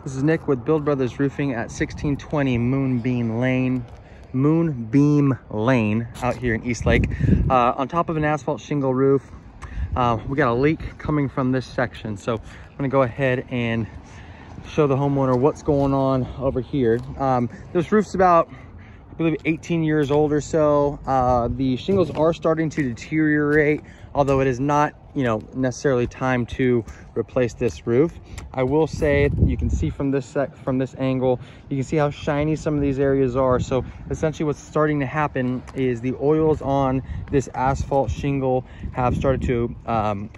This is Nick with Build Brothers Roofing at 1620 Moonbeam Lane out here in Eastlake. On top of an asphalt shingle roof, we got a leak coming from this section. So I'm gonna go ahead and show the homeowner what's going on over here. This roof's about, I believe, 18 years old or so. The shingles are starting to deteriorate, although it is not, necessarily time to replace this roof. I will say, you can see from this angle, you can see how shiny some of these areas are. So essentially what's starting to happen is the oils on this asphalt shingle have started to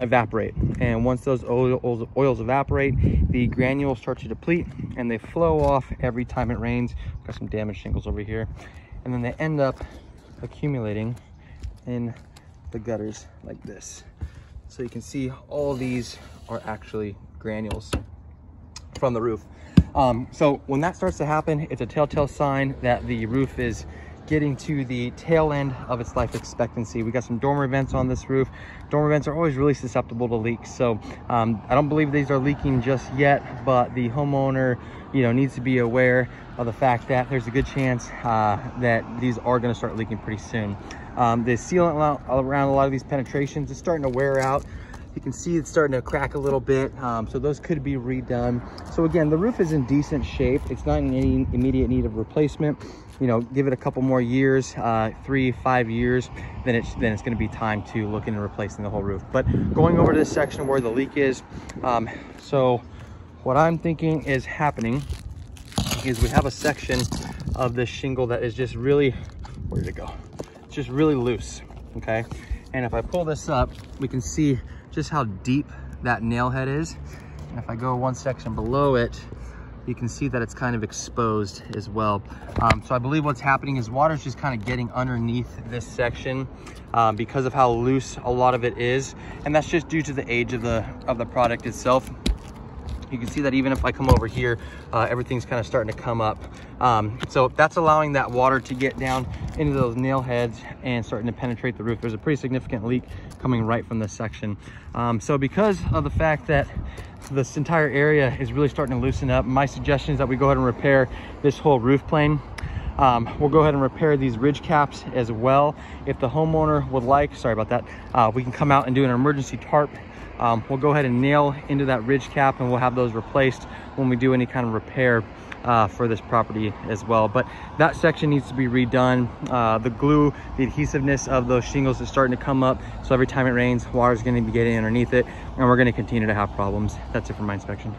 evaporate. And once those oils evaporate, the granules start to deplete and they flow off every time it rains. We've got some damaged shingles over here. And then they end up accumulating in the gutters like this. So you can see all these are actually granules from the roof. So when that starts to happen, it's a telltale sign that the roof is getting to the tail end of its life expectancy. We got some dormer vents on this roof. Dormer vents are always really susceptible to leaks. So I don't believe these are leaking just yet, but the homeowner, needs to be aware of the fact that there's a good chance that these are going to start leaking pretty soon. The sealant around a lot of these penetrations is starting to wear out. You can see it's starting to crack a little bit, so those could be redone. So again, the roof is in decent shape. It's not in any immediate need of replacement. Give it a couple more years, 3-5 years, then it's going to be time to look into replacing the whole roof. But going over to this section where the leak is, so what I'm thinking is happening is we have a section of this shingle that is just really, where did it go? It's just really loose, okay? And if I pull this up, we can see just how deep that nail head is. And if I go one section below it, you can see that it's kind of exposed as well. So I believe what's happening is water's just kind of getting underneath this section because of how loose a lot of it is. And that's just due to the age of the product itself. You can see that even if I come over here, everything's kind of starting to come up. So that's allowing that water to get down into those nail heads and starting to penetrate the roof. There's a pretty significant leak coming right from this section. So because of the fact that this entire area is really starting to loosen up, my suggestion is that we go ahead and repair this whole roof plane. We'll go ahead and repair these ridge caps as well. If the homeowner would like, sorry about that, we can come out and do an emergency tarp. We'll go ahead and nail into that ridge cap and we'll have those replaced when we do any kind of repair for this property as well. But that section needs to be redone. The glue, the adhesiveness of those shingles is starting to come up. So every time it rains, water is going to be getting underneath it and we're going to continue to have problems. That's it for my inspection.